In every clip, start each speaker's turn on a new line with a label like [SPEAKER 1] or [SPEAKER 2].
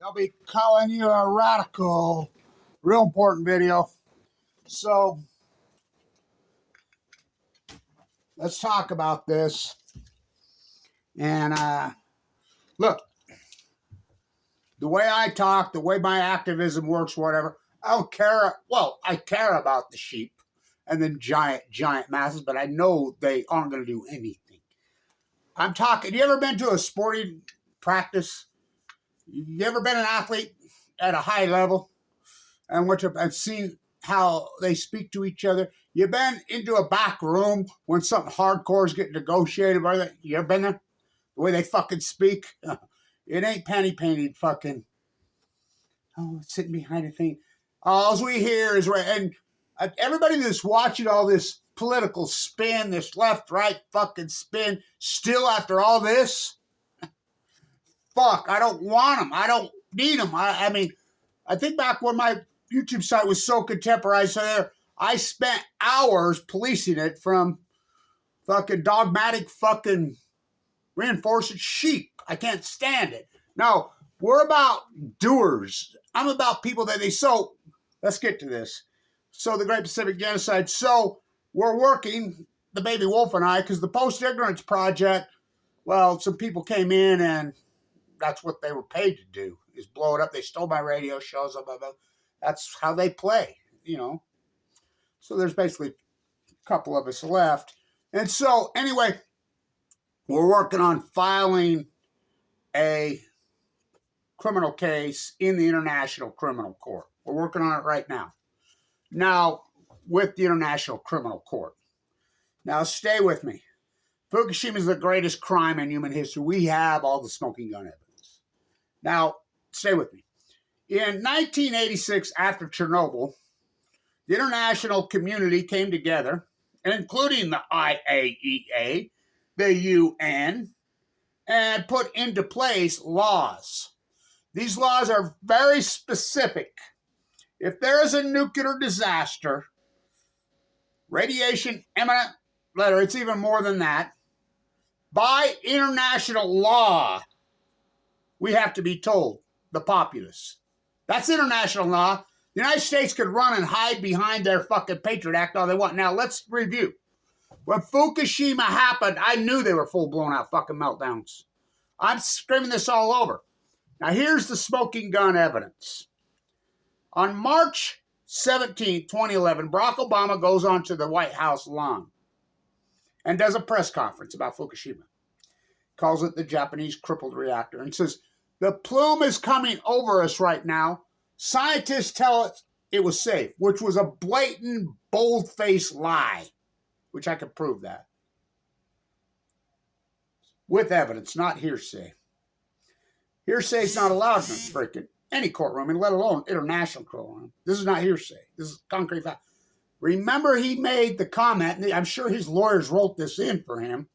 [SPEAKER 1] I'll be calling you a radical. Real important video. So, let's talk about this. And, look, the way I talk, the way my activism works, whatever, I don't care. Well, I care about the sheep and the giant masses, but I know they aren't going to do anything. I'm talking, you ever been to a sporting practice? You ever been an athlete at a high level and I've seen how they speak to each other? You been into a back room when something hardcore is getting negotiated? You ever been there? The way they fucking speak? It ain't penny painted fucking, sitting behind a thing. All we hear is, and everybody that's watching all this political spin, this left, right fucking spin, still after all this, fuck, I don't want them. I don't need them. I mean, I think back when my YouTube site was so contemporary, so I spent hours policing it from fucking dogmatic fucking reinforced sheep. I can't stand it. No, we're about doers. I'm about people so let's get to this. So the Great Pacific Genocide. So we're working, the Baby Wolf and I, because the Post-Ignorance Project, well, some people came in and that's what they were paid to do, is blow it up. They stole my radio shows. Blah, blah, blah. That's how they play, you know. So there's basically a couple of us left. And so, anyway, we're working on filing a criminal case in the International Criminal Court. We're working on it right now. Now, with the International Criminal Court. Now, stay with me. Fukushima is the greatest crime in human history. We have all the smoking gun evidence. Now, stay with me. In 1986, after Chernobyl, the international community came together, including the IAEA, the UN, and put into place laws. These laws are very specific. If there is a nuclear disaster, radiation imminent, it's even more than that, by international law, we have to be told, the populace. That's international law. The United States could run and hide behind their fucking Patriot Act all they want. Now, let's review. When Fukushima happened, I knew they were full-blown out fucking meltdowns. I'm screaming this all over. Now, here's the smoking gun evidence. On March 17, 2011, Barack Obama goes onto the White House lawn and does a press conference about Fukushima. Calls it the Japanese crippled reactor and says, the plume is coming over us right now. Scientists tell us it was safe, which was a blatant, bold-faced lie, which I could prove that. With evidence, not hearsay. Hearsay is not allowed in freaking any courtroom, and let alone international courtroom. This is not hearsay. This is concrete fact. Remember, he made the comment, and I'm sure his lawyers wrote this in for him.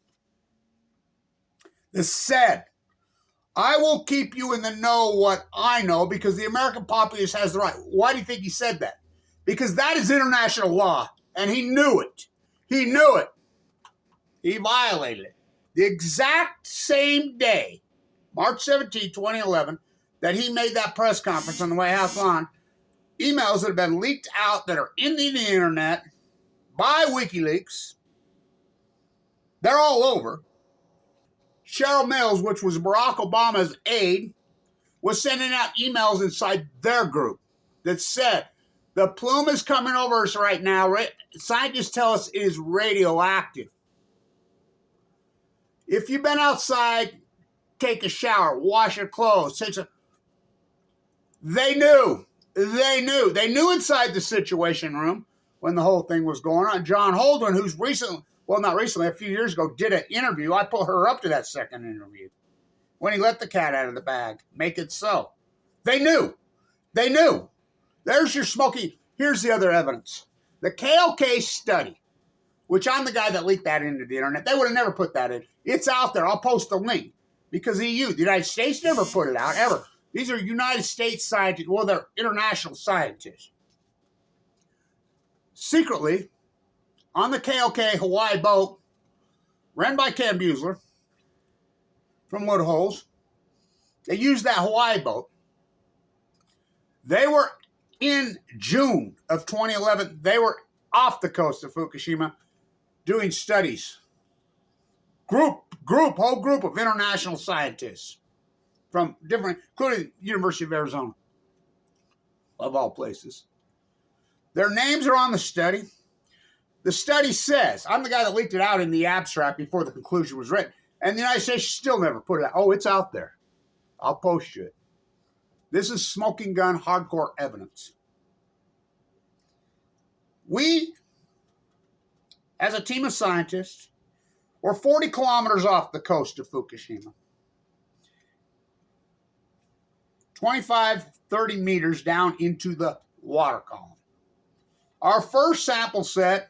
[SPEAKER 1] This said, I will keep you in the know what I know because the American populace has the right. Why do you think he said that? Because that is international law, and he knew it. He knew it. He violated it. The exact same day, March 17, 2011, that he made that press conference on the White House lawn, emails that have been leaked out that are in the internet by WikiLeaks, they're all over. Cheryl Mills, which was Barack Obama's aide, was sending out emails inside their group that said, the plume is coming over us right now. Scientists tell us it is radioactive. If you've been outside, take a shower, wash your clothes. They knew. They knew inside the Situation Room when the whole thing was going on. John Holdren, who's recently, well, not recently, a few years ago, did an interview. I put her up to that second interview when he let the cat out of the bag. Make it so. They knew. They knew. There's your smoking. Here's the other evidence. The KLK study, which I'm the guy that leaked that into the internet. They would have never put that in. It's out there. I'll post the link because the United States never put it out, ever. These are United States scientists. Well, they're international scientists. Secretly, on the KLK Hawaii boat, ran by Ken Buesler from Woodholes, they used that Hawaii boat They were in June of 2011. They were off the coast of Fukushima doing studies. Whole group of international scientists from different, including University of Arizona, of all places. Their names are on the study. The study says, I'm the guy that leaked it out in the abstract before the conclusion was written, and the United States still never put it out. Oh, it's out there. I'll post you it. This is smoking gun hardcore evidence. We, as a team of scientists, were 40 kilometers off the coast of Fukushima. 25, 30 meters down into the water column. Our first sample set,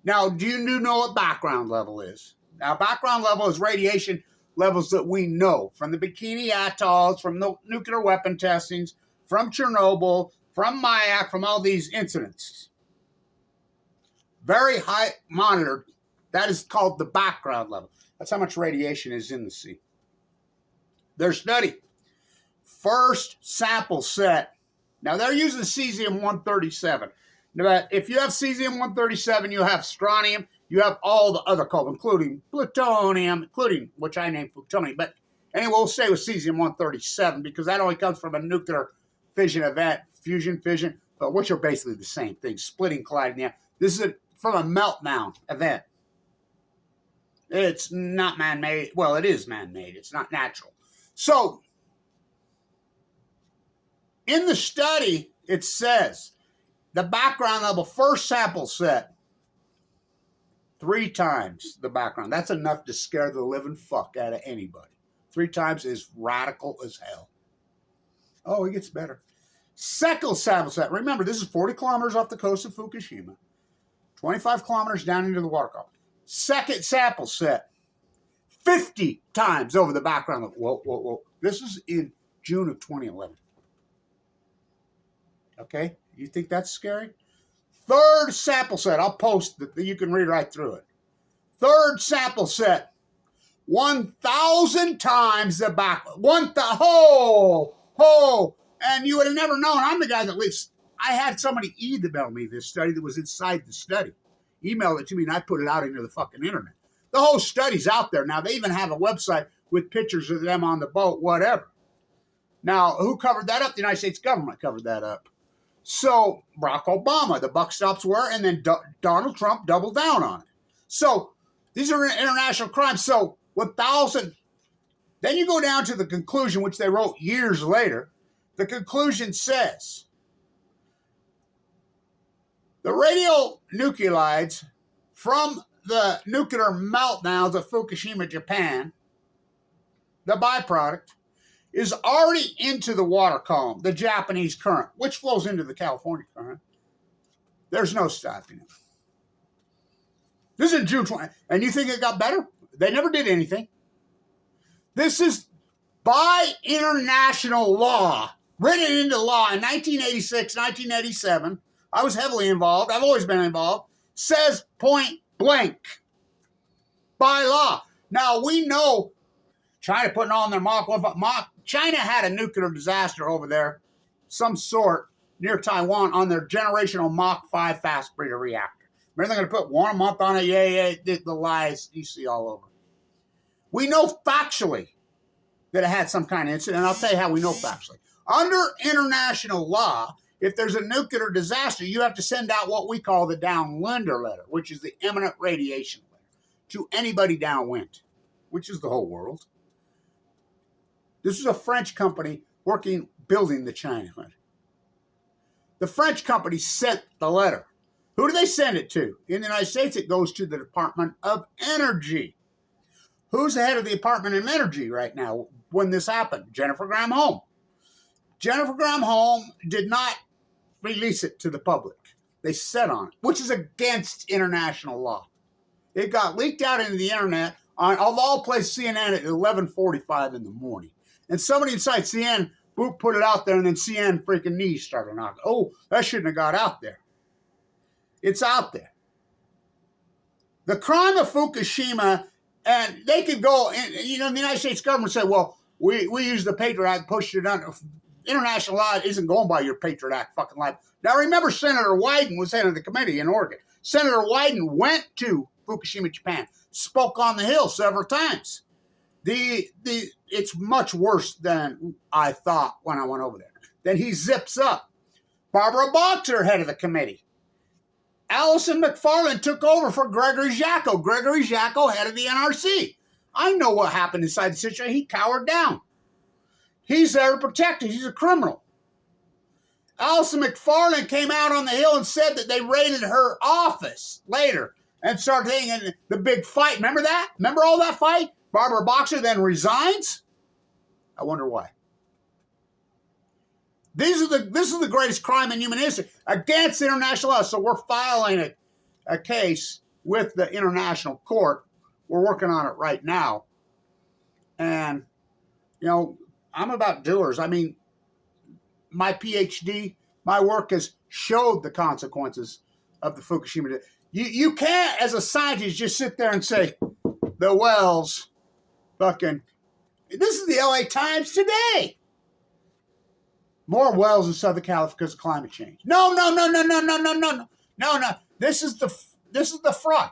[SPEAKER 1] now do you know what background level is? Now background level is radiation levels that we know from the Bikini Atolls, from the nuclear weapon testings, from Chernobyl, from Mayak, from all these incidents. Very high monitored. That is called the background level. That's how much radiation is in the sea. Their study, first sample set. Now they're using cesium-137. But if you have cesium-137, you have strontium, you have all the other cobalt, including plutonium, which I named plutonium. But anyway, we'll stay with cesium-137 because that only comes from a nuclear fission event, fusion, but which are basically the same thing, splitting, colliding. Yeah, this is from a meltdown event. It's not man-made. Well, it is man-made. It's not natural. So, in the study, it says the background level, first sample set, 3 times the background. That's enough to scare the living fuck out of anybody. 3 times is radical as hell. Oh, it gets better. Second sample set. Remember, this is 40 kilometers off the coast of Fukushima. 25 kilometers down into the water column. Second sample set. 50 times over the background level. Whoa. This is in June of 2011. Okay? You think that's scary? Third sample set. I'll post that you can read right through it. Third sample set. 1,000 times the back. And you would have never known. I'm the guy that lives. I had somebody email me this study that was inside the study. Emailed it to me and I put it out into the fucking internet. The whole study's out there. Now, they even have a website with pictures of them on the boat, whatever. Now, who covered that up? The United States government covered that up. So, Barack Obama, the buck stops where, and then Donald Trump doubled down on it. So, these are international crimes. So, 1,000. Then you go down to the conclusion, which they wrote years later. The conclusion says, the radionuclides from the nuclear meltdowns of Fukushima, Japan, the byproduct, is already into the water column, the Japanese current, which flows into the California current. There's no stopping it. This is June 20, and you think it got better? They never did anything. This is by international law, written into law in 1986, 1987. I was heavily involved. I've always been involved. Says point blank. By law. Now, we know China putting on their Mach 1. China had a nuclear disaster over there, some sort, near Taiwan on their generational Mach 5 fast breeder reactor. Remember, they're going to put 1 a month on it? Yeah, the lies you see all over. We know factually that it had some kind of incident, and I'll tell you how we know factually. Under international law, if there's a nuclear disaster, you have to send out what we call the Downwinder letter, which is the imminent radiation letter, to anybody downwind, which is the whole world. This is a French company building the China letter. The French company sent the letter. Who do they send it to? In the United States, it goes to the Department of Energy. Who's the head of the Department of Energy right now when this happened? Jennifer Granholm. Jennifer Granholm did not release it to the public. They sat on it, which is against international law. It got leaked out into the internet on, of all places, CNN at 11:45 in the morning. And somebody inside CNN put it out there, and then CNN freaking knees started knocking. Oh, that shouldn't have got out there. It's out there. The crime of Fukushima, and they could go, and the United States government said, well, we used the Patriot Act, pushed it under. international law isn't going by your Patriot Act fucking life. Now remember, Senator Wyden was head of the committee in Oregon. Senator Wyden went to Fukushima, Japan, spoke on the Hill several times. It's much worse than I thought when I went over there. Then he zips up. Barbara Boxer, head of the committee. Allison McFarland took over for Gregory Jacko. Gregory Jacko, head of the NRC. I know what happened inside the situation. He cowered down. He's there to protect us. He's a criminal. Allison McFarland came out on the Hill and said that they raided her office later and started thinking the big fight. Remember that? Remember all that fight? Barbara Boxer then resigns. I wonder why. This is the greatest crime in human history against international law. So we're filing a case with the international court. We're working on it right now. And, you know, I'm about doers. I mean, my PhD, my work has showed the consequences of the Fukushima. You can't, as a scientist, just sit there and say, the wells, fucking, this is the LA Times today. More wells in Southern California because of climate change. No. This is the fraud.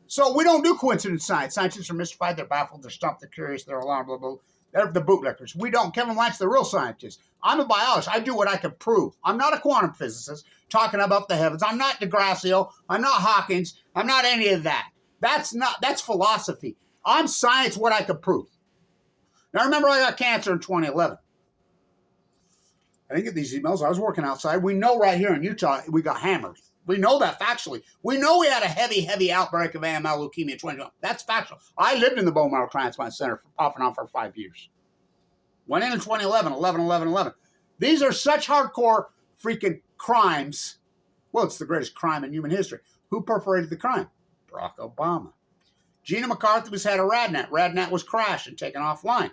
[SPEAKER 1] So we don't do coincidence science. Scientists are mystified, they're baffled, they're stumped, they're curious, they're alarmed, blah, blah. They're the bootlickers. We don't. Kevin Blanch, the real scientist. I'm a biologist. I do what I can prove. I'm not a quantum physicist talking about the heavens. I'm not DeGrasse. I'm not Hawkins. I'm not any of that. That's philosophy. I'm science, what I can prove. Now remember, I got cancer in 2011. I didn't get these emails. I was working outside. We know right here in Utah, we got hammered. We know that factually. We know we had a heavy outbreak of AML leukemia in 2020. That's factual. I lived in the bone marrow transplant center off and on for 5 years. Went in 2011, 11. These are such hardcore freaking crimes. Well, it's the greatest crime in human history. Who perpetrated the crime? Barack Obama. Gina McCarthy was head of RadNet. RadNet was crashed and taken offline.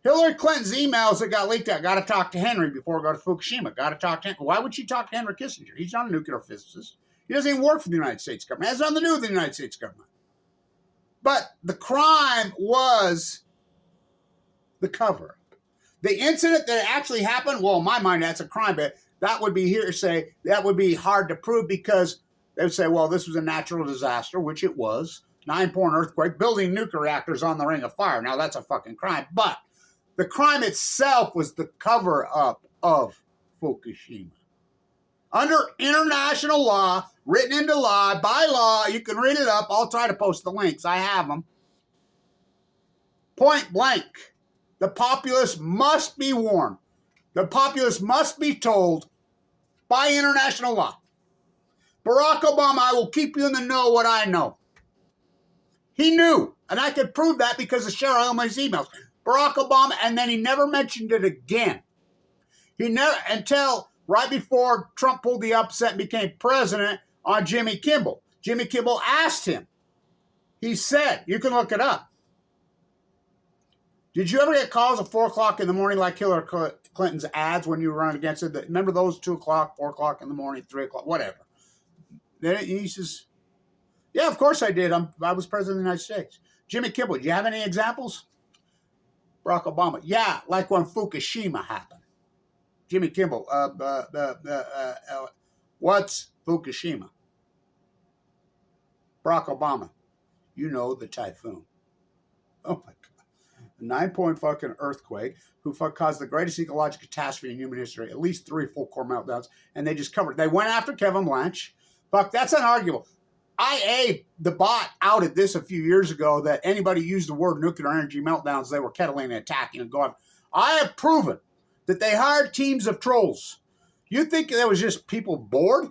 [SPEAKER 1] Hillary Clinton's emails that got leaked out. Got to talk to Henry before we go to Fukushima. Got to talk to Henry. Why would she talk to Henry Kissinger? He's not a nuclear physicist. He doesn't even work for the United States government. It has nothing to do with the United States government. But the crime was the cover-up. The incident that actually happened, well, in my mind, that's a crime, but that would be hearsay. That would be hard to prove because they would say, well, this was a natural disaster, which it was. 9-point earthquake, building nuclear reactors on the Ring of Fire. Now, that's a fucking crime, but the crime itself was the cover-up of Fukushima. Under international law, written into law, by law, you can read it up. I'll try to post the links. I have them. Point blank. The populace must be warned. The populace must be told by international law. Barack Obama, I will keep you in the know what I know. He knew, and I could prove that because of Cheryl Elmay's emails. Barack Obama, and then he never mentioned it again. He never, until right before Trump pulled the upset and became president on Jimmy Kimmel. Jimmy Kimmel asked him. He said, you can look it up. Did you ever get calls at 4 o'clock in the morning like Hillary Clinton's ads when you were running against it? Remember those 2 o'clock, 4 o'clock in the morning, 3 o'clock, whatever. Then he says, yeah, of course I did. I was president of the United States. Jimmy Kimmel, do you have any examples? Barack Obama, yeah, like when Fukushima happened. Jimmy Kimmel, what's Fukushima? Barack Obama, you know the typhoon. Oh my God. A 9-point fucking earthquake who caused the greatest ecological catastrophe in human history, at least 3 full core meltdowns, and they just covered it. They went after Kevin Blanch. Fuck, that's unarguable. IA, the bot, outed this a few years ago that anybody used the word nuclear energy meltdowns, they were kettling and attacking and going. I have proven that they hired teams of trolls. You think there was just people bored?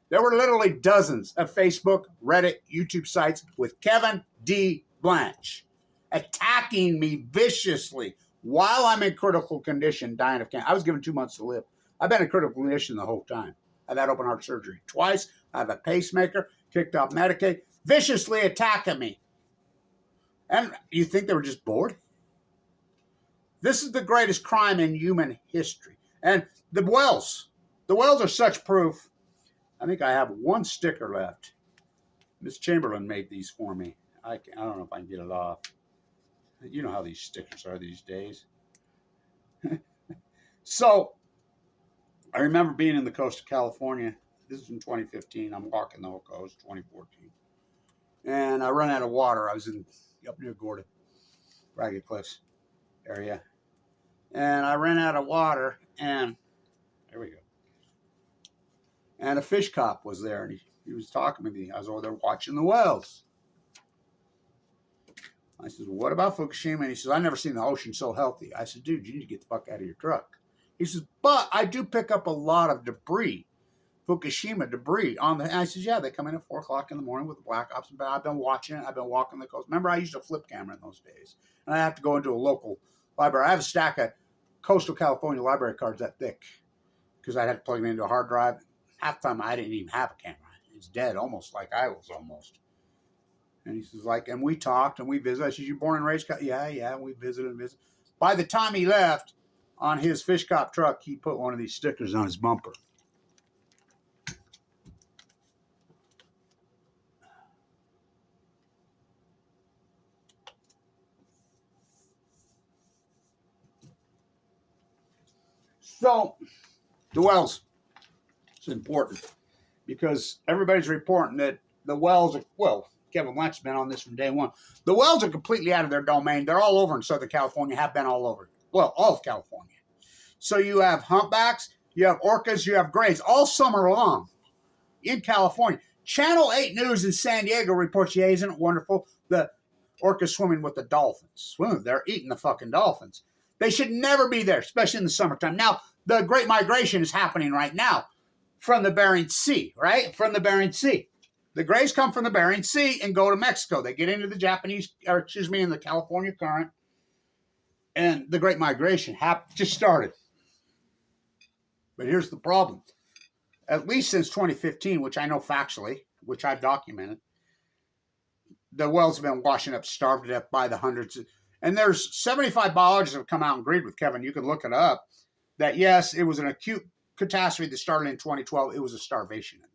[SPEAKER 1] There were literally dozens of Facebook, Reddit, YouTube sites with Kevin D. Blanch attacking me viciously while I'm in critical condition, dying of cancer. I was given 2 months to live. I've been in critical condition the whole time. I've had open heart surgery twice. I have a pacemaker, kicked off Medicaid, viciously attacking me. And you think they were just bored? This is the greatest crime in human history. And the wells are such proof. I think I have 1 sticker left. Miss Chamberlain made these for me. I don't know if I can get it off. You know how these stickers are these days. So I remember being in the coast of California. This is in 2015. I'm walking the whole coast, 2014. And I run out of water. I was up near Gordon, Ragged Cliffs area. And I ran out of water, and there we go. And a fish cop was there, and he was talking to me. I was over there watching the whales. I said, well, what about Fukushima? And he says, I've never seen the ocean so healthy. I said, dude, you need to get the fuck out of your truck. He says, but I do pick up a lot of debris, Fukushima debris on the. And I said, yeah, they come in at 4 o'clock in the morning with the black ops. But I've been watching it. I've been walking the coast. Remember, I used a flip camera in those days, and I have to go into a local library. I have a stack of coastal California library cards that thick because I had to plug it into a hard drive. Half the time, I didn't even have a camera. It's dead, almost like I was almost. And he says, like, and we talked and we visited. I said, you born and raised? Yeah. And we visited and visited. By the time he left, on his fish cop truck, he put one of these stickers on his bumper. So, the wells. It's important because everybody's reporting that the wells are, well, Kevin Blanch has been on this from day one. The wells are completely out of their domain. They're all over in Southern California, have been all over. Well, all of California. So you have humpbacks, you have orcas, you have grays all summer long in California. Channel 8 News in San Diego reports, yeah, isn't it wonderful? The orcas swimming with the dolphins. They're eating the fucking dolphins. They should never be there, especially in the summertime. Now, the Great Migration is happening right now from the Bering Sea, right? From the Bering Sea. The grays come from the Bering Sea and go to Mexico. They get into the in the California current. And the Great Migration just started. But here's the problem. At least since 2015, which I know factually, which I've documented, the wells have been washing up, starved to death by the hundreds. And there's 75 biologists that have come out and agreed with Kevin. You can look it up. That, yes, it was an acute catastrophe that started in 2012. It was a starvation event.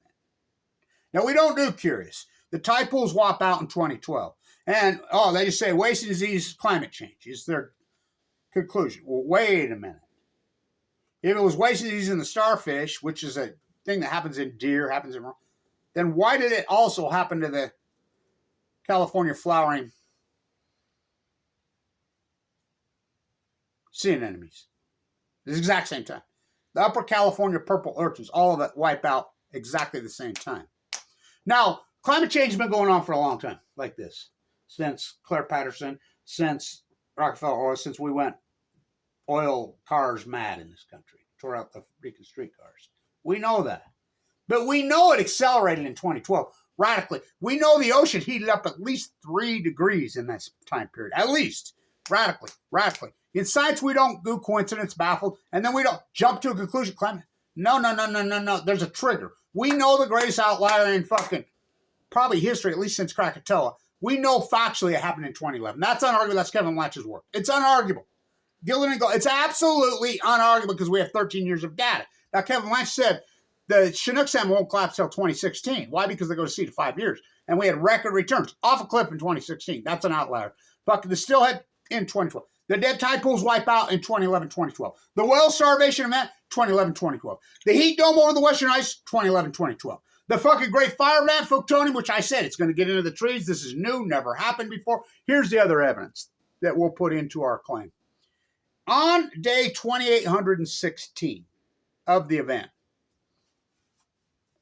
[SPEAKER 1] Now, we don't do curious. The tide pools wop out in 2012. And, they just say wasting disease, climate change is their conclusion. Well, wait a minute. If it was wasting disease in the starfish, which is a thing that happens in deer, then why did it also happen to the California flowering sea anemones? The exact same time. The upper California purple urchins, all of it wipe out exactly the same time. Now, climate change has been going on for a long time, like this, since Claire Patterson, since Rockefeller Oil, since we went oil cars mad in this country, tore out the freaking streetcars. We know that. But we know it accelerated in 2012 radically. We know the ocean heated up at least 3 degrees in this time period, at least radically. In science, we don't do coincidence, baffled, and then we don't jump to a conclusion. Climate. No. There's a trigger. We know the greatest outlier in fucking probably history, at least since Krakatoa. We know factually it happened in 2011. That's unarguable. That's Kevin Blanch's work. It's unarguable. Gillen and Gold. It's absolutely unarguable because we have 13 years of data. Now, Kevin Blanch said the Chinook salmon won't collapse till 2016. Why? Because they go to sea to 5 years. And we had record returns off a cliff in 2016. That's an outlier. Fucking the steelhead in 2012. The dead tide pools wipe out in 2011, 2012. The whale starvation event, 2011, 2012. The heat dome over the western ice, 2011, 2012. The fucking great fire event, Fukushima, which I said it's going to get into the trees. This is new, never happened before. Here's the other evidence that we'll put into our claim. On day 2816 of the event,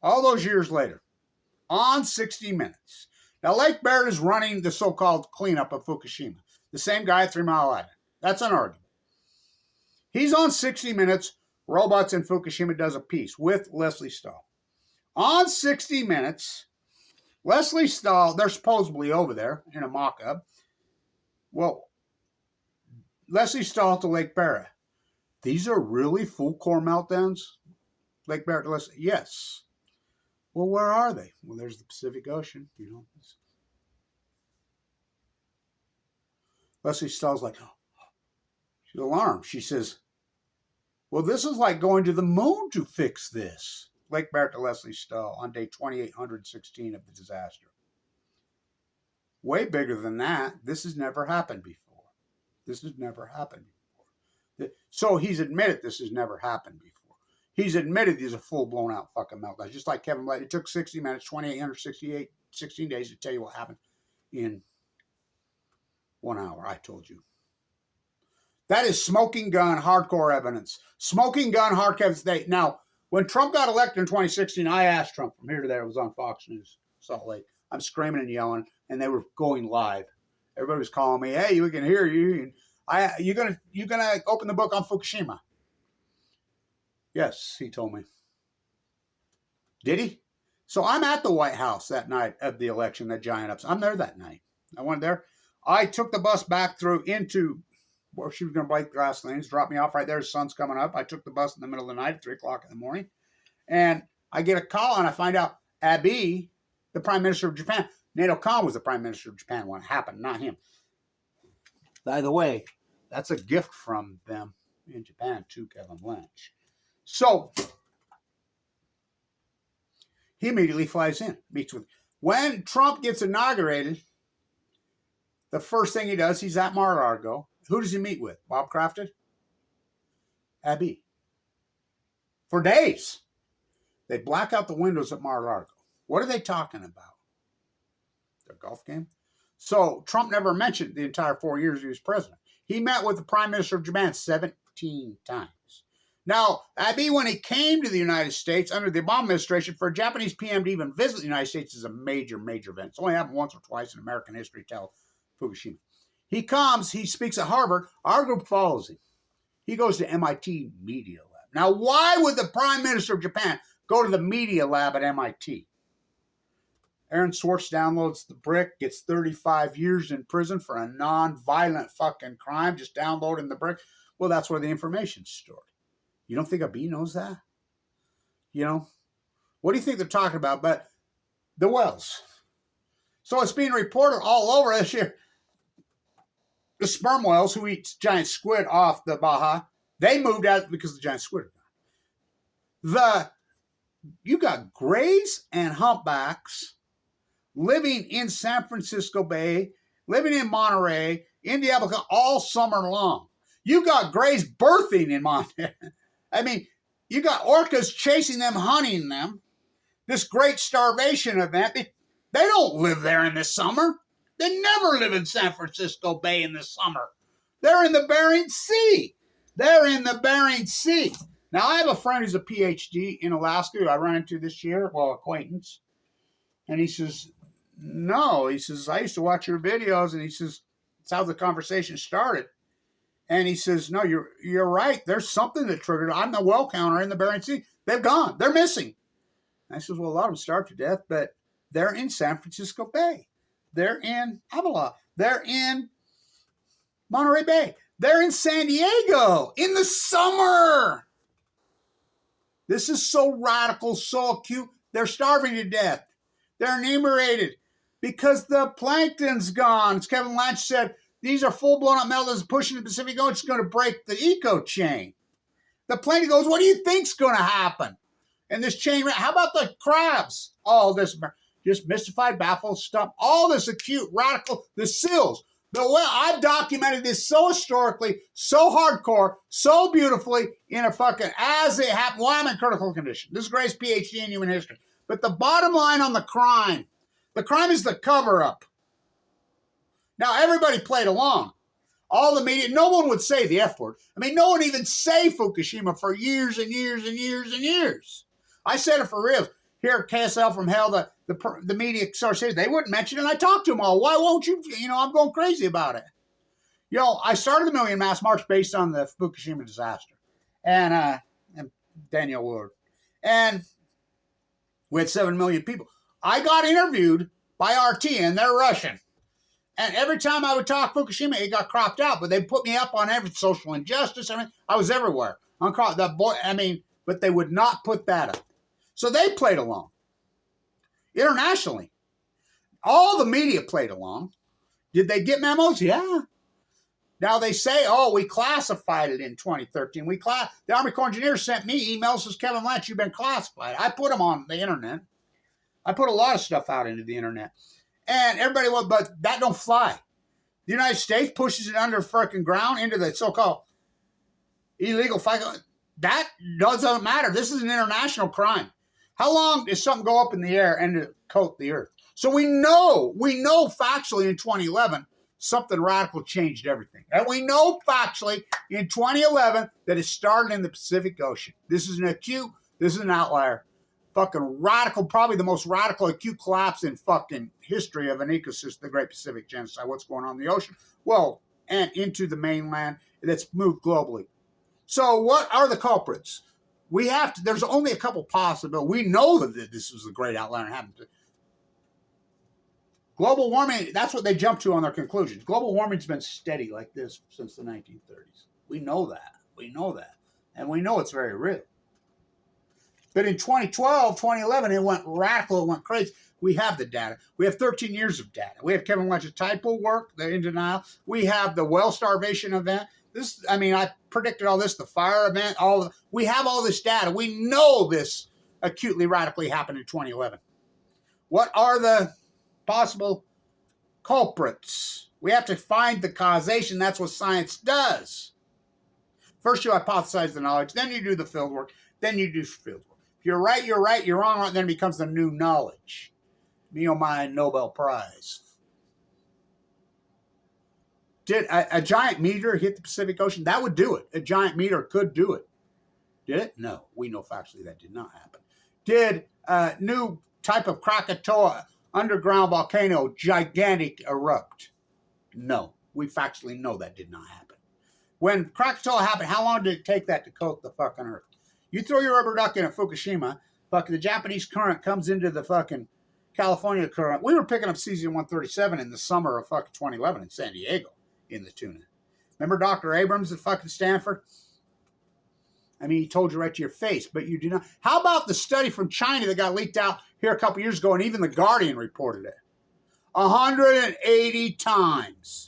[SPEAKER 1] all those years later, on 60 Minutes. Now, Lake Barrett is running the so-called cleanup of Fukushima. The same guy at 3 Mile Island. That's unarguable. He's on 60 Minutes. Robots in Fukushima does a piece with Leslie Stahl. On 60 Minutes, Leslie Stahl, they're supposedly over there in a mock-up. Well, Leslie Stahl to Lake Barrett. These are really full core meltdowns? Lake Barrett to Leslie. Yes. Well, where are they? Well, there's the Pacific Ocean, Leslie Stahl's like, she's alarmed. She says, well, this is like going to the moon to fix this. Lake Barrett to Leslie Stahl on day 2816 of the disaster. Way bigger than that. This has never happened before. So he's admitted this has never happened before. He's admitted he's a full blown out fucking meltdown. Just like Kevin Blanch. It took 60 minutes, 2,868, 16 days to tell you what happened in 1 hour. I told you. That is smoking gun hardcore evidence. Smoking gun hardcore evidence. Now, when Trump got elected in 2016, I asked Trump from here to there. It was on Fox News, Salt Lake. I'm screaming and yelling, and they were going live. Everybody was calling me, "Hey, we can hear you. You gonna open the book on Fukushima?" Yes, he told me. Did he? So I'm at the White House that night of the election, that giant ups. I'm there that night. I went there. I took the bus back through into where she was going to break grass lanes, drop me off right there. The sun's coming up. I took the bus in the middle of the night at 3 o'clock in the morning. And I get a call and I find out Abe, the Prime Minister of Japan, Nato Khan was the Prime Minister of Japan when it happened, not him. By the way, that's a gift from them in Japan to Kevin Blanch. So he immediately flies in, meets with. When Trump gets inaugurated, the first thing he does, he's at Mar-a-Lago. Who does he meet with? Bob Crafton? Abe. For days. They black out the windows at Mar-a-Lago. What are they talking about? Their golf game? So Trump never mentioned the entire 4 years he was president. He met with the Prime Minister of Japan 17 times. Now, Abe, when he came to the United States under the Obama administration, for a Japanese PM to even visit the United States is a major, major event. It's only happened once or twice in American history till Fukushima. He comes, he speaks at Harvard, our group follows him. He goes to MIT Media Lab. Now, why would the Prime Minister of Japan go to the Media Lab at MIT? Aaron Swartz downloads the brick, gets 35 years in prison for a non-violent fucking crime, just downloading the brick. Well, that's where the information's stored. You don't think Abe knows that? You know? What do you think they're talking about? But the wells. So it's being reported all over this year. The sperm whales who eat giant squid off the Baja, they moved out because the giant squid are gone. You got grays and humpbacks living in San Francisco Bay, living in Monterey, in Diablo, all summer long. You got grays birthing in Montana. I mean, you got orcas chasing them, hunting them. This great starvation event. They don't live there in the summer. They never live in San Francisco Bay in the summer. They're in the Bering Sea. They're in the Bering Sea. Now, I have a friend who's a PhD in Alaska who I ran into this year, well, acquaintance. And he says, no, he says, I used to watch your videos. And he says, that's how the conversation started. And he says, no, you're right. There's something that triggered it. I'm the well counter in the Bering Sea. They've gone. They're missing. And I says, well, a lot of them starved to death, but they're in San Francisco Bay. They're in Avila. They're in Monterey Bay. They're in San Diego in the summer. This is so radical, so acute. They're starving to death. They're enumerated because the plankton's gone. As Kevin Blanch said, these are full-blown up meltdowns pushing the Pacific Ocean. It's going to break the eco chain. The plankton goes, what do you think's going to happen? And this chain, how about the crabs? All this, just mystified, baffled, stumped. All this acute, radical, the seals. I've documented this so historically, so hardcore, so beautifully in a fucking, as it happened, well, I'm in critical condition. This is Gray's PhD in human history. But the bottom line on the crime is the cover-up. Now, everybody played along. All the media, no one would say the F word. I mean, no one even say Fukushima for years and years and years and years. I said it for real. Here at KSL from Hell, the media sources, they wouldn't mention it. And I talked to them all. Why won't you? I'm going crazy about it. I started the Million Mass March based on the Fukushima disaster. And Danielle Wood. And we had 7 million people. I got interviewed by RT, and they're Russian. And every time I would talk Fukushima, it got cropped out. But they put me up on every social injustice. I was everywhere. But they would not put that up. So they played along. Internationally. All the media played along. Did they get memos? Yeah. Now they say, we classified it in 2013. The Army Corps Engineers sent me emails, says, Kevin Blanch, you've been classified. I put them on the internet. I put a lot of stuff out into the internet. And everybody went, but that don't fly. The United States pushes it under freaking ground into the so-called illegal FICA. That doesn't matter. This is an international crime. How long does something go up in the air and coat the earth? So we know factually in 2011, something radical changed everything. And we know factually in 2011 that it started in the Pacific Ocean. This is an outlier. Fucking radical, probably the most radical acute collapse in fucking history of an ecosystem, the Great Pacific Genocide. What's going on in the ocean? Well, and into the mainland that's moved globally. So what are the culprits? There's only a couple possible. We know that this was a great outlier and happened. Global warming, that's what they jumped to on their conclusions. Global warming's been steady like this since the 1930s. We know that. And we know it's very real. But in 2012, 2011, it went radical, it went crazy. We have the data. We have 13 years of data. We have Kevin Blanch's tide pool work, they're in denial. We have the whale starvation event. I predicted all this, the fire event, we have all this data. We know this acutely radically happened in 2011. What are the possible culprits? We have to find the causation. That's what science does. First you hypothesize the knowledge, then you do the field work, then you do field work. If you're right, you're right. You're wrong, then it becomes the new knowledge. Me or my Nobel Prize. Did a giant meteor hit the Pacific Ocean? That would do it. A giant meteor could do it. Did it? No. We know factually that did not happen. Did a new type of Krakatoa underground volcano gigantic erupt? No. We factually know that did not happen. When Krakatoa happened, how long did it take that to coat the fucking earth? You throw your rubber duck in at Fukushima, fucking the Japanese current comes into the fucking California current. We were picking up cesium-137 in the summer of fucking 2011 in San Diego in the tuna. Remember Dr. Abrams at fucking Stanford? I mean, he told you right to your face, but you do not. How about the study from China that got leaked out here a couple years ago, and even The Guardian reported it? 180 times.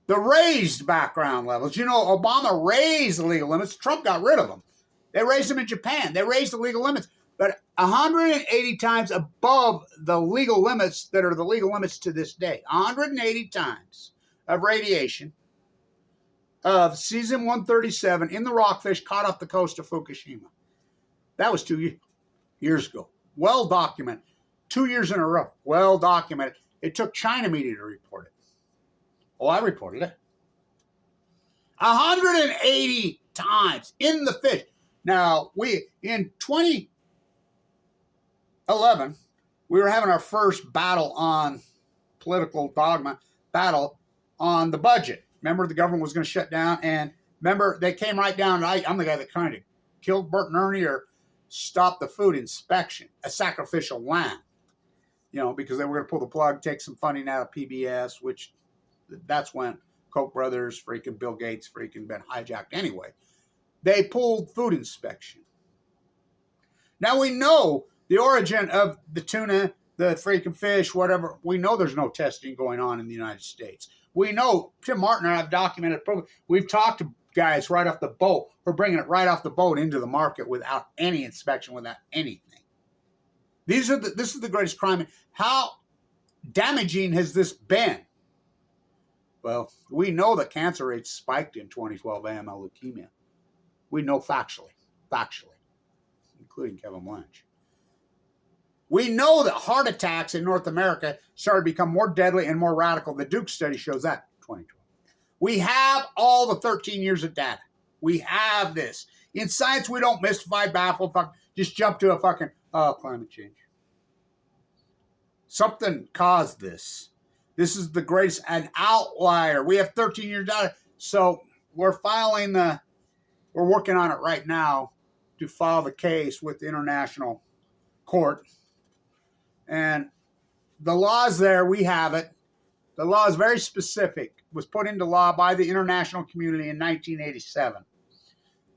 [SPEAKER 1] The raised background levels. You know, Obama raised the legal limits. Trump got rid of them. They raised them in Japan. They raised the legal limits. But 180 times above the legal limits that are the legal limits to this day. 180 times of radiation of cesium-137 in the rockfish caught off the coast of Fukushima. That was 2 years ago. Well documented. 2 years in a row. Well documented. It took China media to report it. Oh, I reported it. 180 times in the fish. Now, in 2011, we were having our first battle on political dogma, battle on the budget. Remember, the government was going to shut down, and remember, they came right down. I'm the guy that kind of killed Bert and Ernie or stopped the food inspection, a sacrificial lamb, because they were going to pull the plug, take some funding out of PBS, which that's when Koch brothers, freaking Bill Gates, freaking been hijacked anyway. They pulled food inspection. Now we know the origin of the tuna, the freaking fish, whatever. We know there's no testing going on in the United States. We know, Tim Martin and I have documented, we've talked to guys right off the boat. We're bringing it right off the boat into the market without any inspection, without anything. This is the greatest crime. How damaging has this been? Well, we know that cancer rates spiked in 2012 AML leukemia. We know factually, including Kevin Blanch. We know that heart attacks in North America started to become more deadly and more radical. The Duke study shows that in 2012. We have all the 13 years of data. We have this. In science, we don't mystify, baffle, just jump to a fucking, climate change. Something caused this. This is the greatest, an outlier. We have 13 years data. So we're working on it right now to file the case with the international court. And the law's there, we have it. The law is very specific. It was put into law by the international community in 1987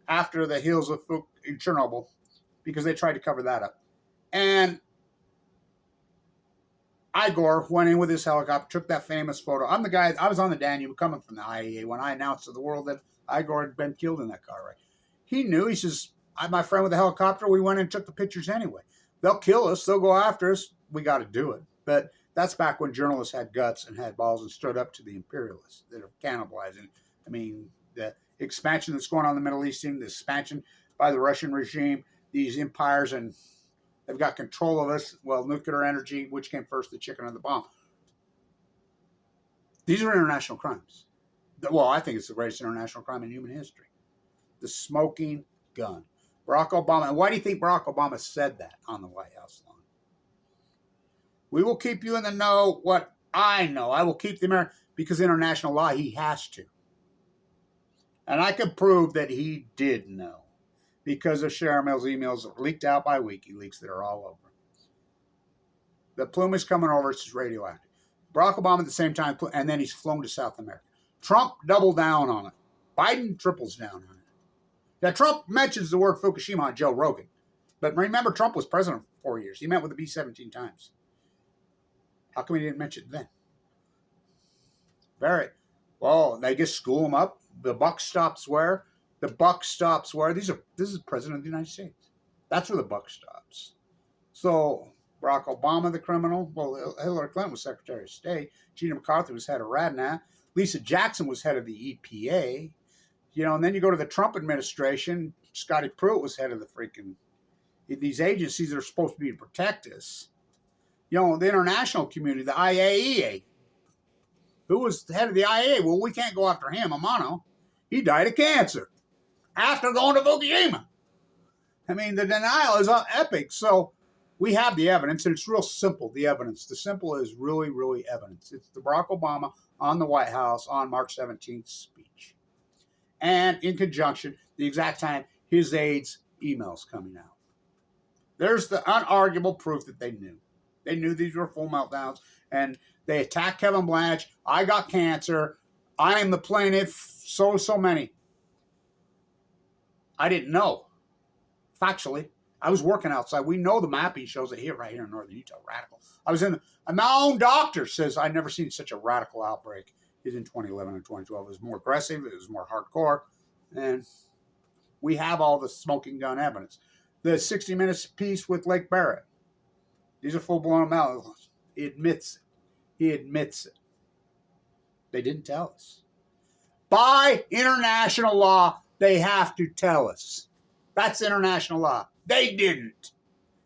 [SPEAKER 1] after the hills of Chernobyl because they tried to cover that up. And Igor went in with his helicopter, took that famous photo. I'm the guy, I was on the Danube coming from the IAEA when I announced to the world that Igor had been killed in that car wreck. He knew, he says, my friend with the helicopter, we went and took the pictures anyway. They'll kill us, they'll go after us, we got to do it. But that's back when journalists had guts and had balls and stood up to the imperialists that are cannibalizing. I mean, expansion that's going on in the Middle East, the expansion by the Russian regime, these empires, and they've got control of us. Well, nuclear energy, which came first, the chicken or the bomb? These are international crimes. Well, I think it's the greatest international crime in human history. The smoking gun. Barack Obama. And why do you think Barack Obama said that on the White House lawn? We will keep you in the know what I know. I will keep the American, because international law, he has to. And I can prove that he did know, because of Sharon Mills' emails leaked out by WikiLeaks that are all over. The plume is coming over. It's radioactive. Barack Obama at the same time, and then he's flown to South America. Trump doubled down on it. Biden triples down on it. Now, Trump mentions the word Fukushima on Joe Rogan. But remember, Trump was president for 4 years. He met with the B-17 times. How come he didn't mention it then? Well, they just school him up. The buck stops where? The buck stops where? This is the president of the United States. That's where the buck stops. So, Barack Obama, the criminal. Well, Hillary Clinton was Secretary of State. Gina McCarthy was head of RADNA. Lisa Jackson was head of the EPA. And then you go to the Trump administration. Scotty Pruitt was head of the freaking, these agencies that are supposed to be to protect us. The international community, the IAEA. Who was the head of the IAEA? Well, we can't go after him, Amano. He died of cancer after going to Fukushima. I mean, the denial is epic. So we have the evidence, and it's real simple, the evidence. The simple is really, really evidence. It's the Barack Obama on the White House on March 17th speech. And in conjunction, the exact time, his aides' emails coming out. There's the unarguable proof that they knew. They knew these were full meltdowns, and they attacked Kevin Blanch. I got cancer. I am the plaintiff. So many. I didn't know. Factually, I was working outside. We know the mapping shows it here, right here in northern Utah. Radical. And my own doctor says I've never seen such a radical outbreak. It was in 2011 and 2012. It was more aggressive. It was more hardcore. And we have all the smoking gun evidence. The 60 Minutes piece with Lake Barrett. These are full-blown meltdowns. He admits it. He admits it. They didn't tell us. By international law, they have to tell us. That's international law. They didn't.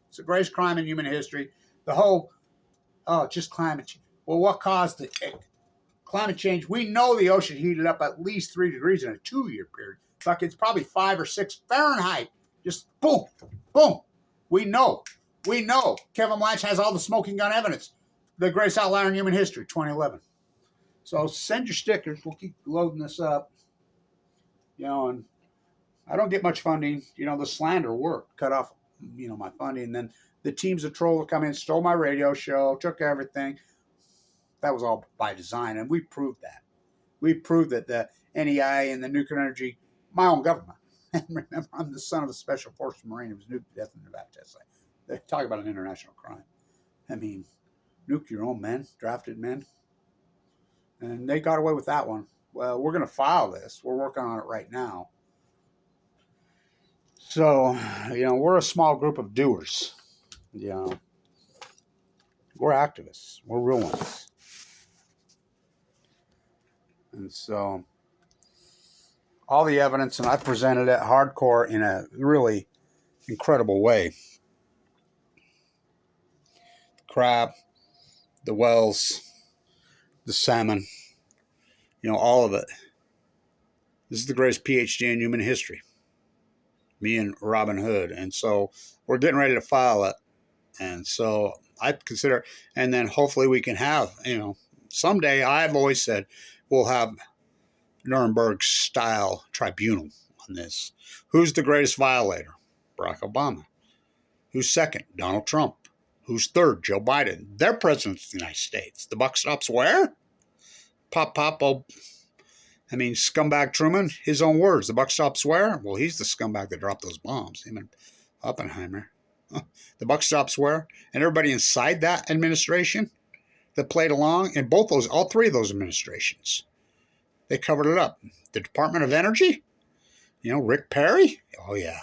[SPEAKER 1] It's the greatest crime in human history. The whole, just climate change. Well, what caused it? Climate change, we know the ocean heated up at least 3 degrees in a 2-year period. In fact, it's probably 5 or 6 Fahrenheit. Just boom, boom. We know. Kevin Blanch has all the smoking gun evidence. The greatest outlier in human history, 2011. So send your stickers. We'll keep loading this up. And I don't get much funding. The slander worked. Cut off, my funding. And then the teams of trolls come in, stole my radio show, took everything. That was all by design, and we proved that. We proved that the NEI and the nuclear energy, my own government. And remember, I'm the son of a Special Forces Marine who was nuked to death in the Nevada test site. They talk about an international crime. I mean, nuke your own men, drafted men. And they got away with that one. Well, we're going to file this. We're working on it right now. So, we're a small group of doers. We're activists. We're real ones. And so, all the evidence, and I presented it hardcore in a really incredible way. The crab, the whales, the salmon, all of it. This is the greatest PhD in human history. Me and Robin Hood. And so we're getting ready to file it. And so I consider, and then hopefully we can have, someday, I've always said, we'll have Nuremberg style tribunal on this. Who's the greatest violator? Barack Obama. Who's second? Donald Trump. Who's third? Joe Biden. They're presidents of the United States. The buck stops where? Scumbag Truman, his own words. The buck stops where? Well, he's the scumbag that dropped those bombs. Him and Oppenheimer. The buck stops where? And everybody inside that administration that played along in all 3 of those administrations. They covered it up. The Department of Energy? Rick Perry? Oh, yeah.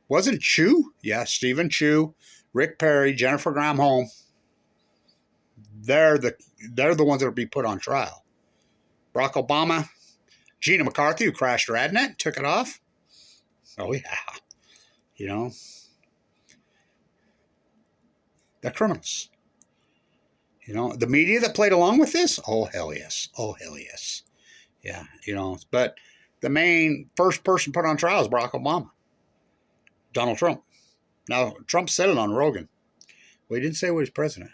[SPEAKER 1] Wasn't Chu? Yeah, Stephen Chu, Rick Perry, Jennifer Granholm. They're the ones that will be put on trial. Barack Obama, Gina McCarthy, who crashed her AdNet and took it off. Oh, yeah. You know, they're criminals. You know, the media that played along with this, oh, hell yes. Oh, hell yes. Yeah, you know, but the main first person put on trial is Barack Obama, Donald Trump. Now, Trump said it on Rogan. Well, he didn't say what he's president.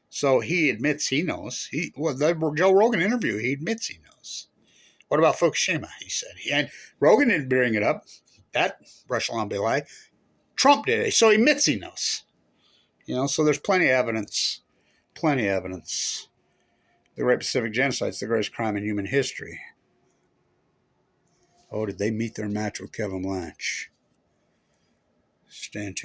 [SPEAKER 1] So he admits he knows. The Joe Rogan interview, he admits he knows. What about Fukushima? He said. And Rogan didn't bring it up. That Russian lie. Trump did it. So he admits he knows. You know, so there's plenty of evidence. Plenty of evidence. The Great Pacific Genocide is the greatest crime in human history. Oh, did they meet their match with Kevin Blanch? Stand tuned.